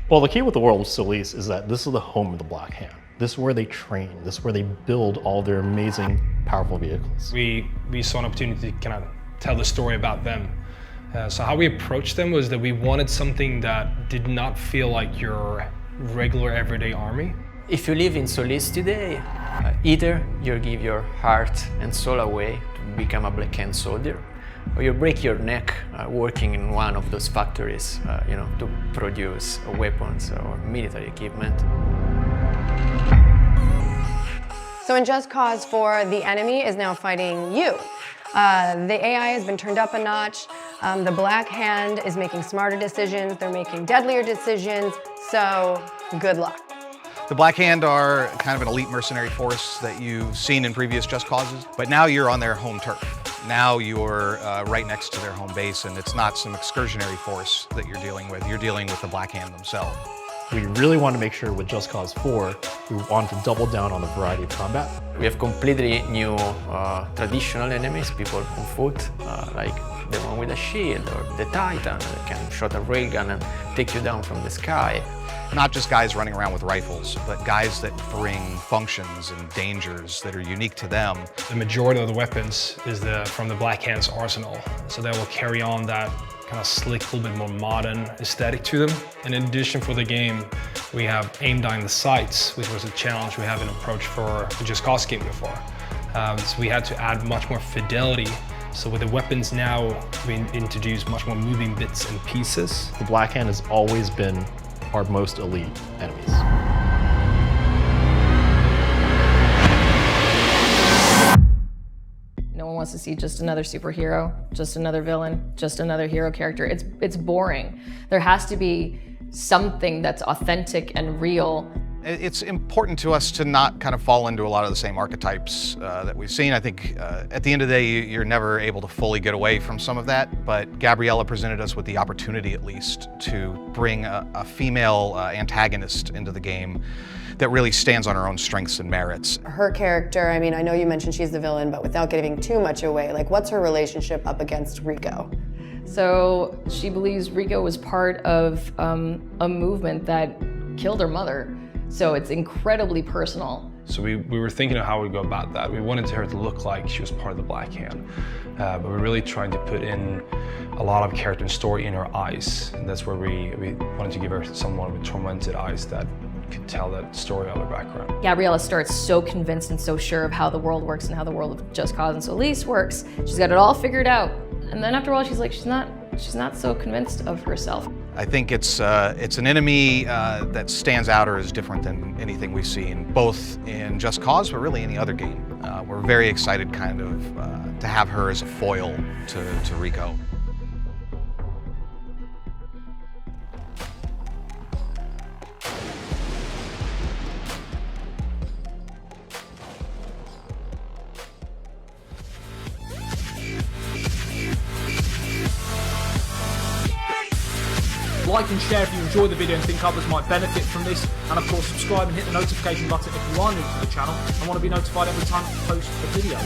Well, the key with the world of Solis is that this is the home of the Black Hand. This is where they train. This is where they build all their amazing, powerful vehicles. We saw an opportunity to kind of tell the story about them. So how we approached them was that we wanted something that did not feel like your regular everyday army. If you live in Solis today, either you give your heart and soul away to become a Black Hand soldier, or you break your neck working in one of those factories, to produce weapons or military equipment. So in Just Cause 4, the enemy is now fighting you. The AI has been turned up a notch. The Black Hand is making smarter decisions. They're making deadlier decisions. So good luck. The Black Hand are kind of an elite mercenary force that you've seen in previous Just Causes, but now you're on their home turf. Now you're right next to their home base, and it's not some excursionary force that you're dealing with. You're dealing with the Black Hand themselves. We really want to make sure with Just Cause 4, we want to double down on the variety of combat. We have completely new traditional enemies, people on foot, like the one with a shield or the Titan that can shoot a railgun and take you down from the sky. Not just guys running around with rifles, but guys that bring functions and dangers that are unique to them. The majority of the weapons is from the Black Hand's arsenal, so they will carry on that kind of slick, a little bit more modern aesthetic to them. And in addition, for the game, we have aim down the sights, which was a challenge we haven't approached for the Just Cause game before. So we had to add much more fidelity. So with the weapons now, we introduce much more moving bits and pieces. The Black Hand has always been our most elite enemies. No one wants to see just another superhero, just another villain, just another hero character. It's boring. There has to be something that's authentic and real. It's important to us to not kind of fall into a lot of the same archetypes that we've seen. I think at the end of the day, you're never able to fully get away from some of that, but Gabriella presented us with the opportunity, at least, to bring a female antagonist into the game that really stands on her own strengths and merits. Her character, I mean, I know you mentioned she's the villain, but without giving too much away, like what's her relationship up against Rico? So she believes Rico was part of a movement that killed her mother. So it's incredibly personal. So we were thinking of how we go about that. We wanted her to look like she was part of the Black Hand, but we're really trying to put in a lot of character and story in her eyes. And that's where we wanted to give her someone with tormented eyes that could tell that story of her background. Gabriella starts so convinced and so sure of how the world works and how the world of Just Cause and Solis works. She's got it all figured out. And then after a while, she's like, she's not so convinced of herself. I think it's an enemy that stands out or is different than anything we've seen, both in Just Cause, but really any other game. We're very excited kind of to have her as a foil to Rico. Like and share if you enjoy the video and think others might benefit from this, and of course subscribe and hit the notification button if you are new to the channel and want to be notified every time I post a video.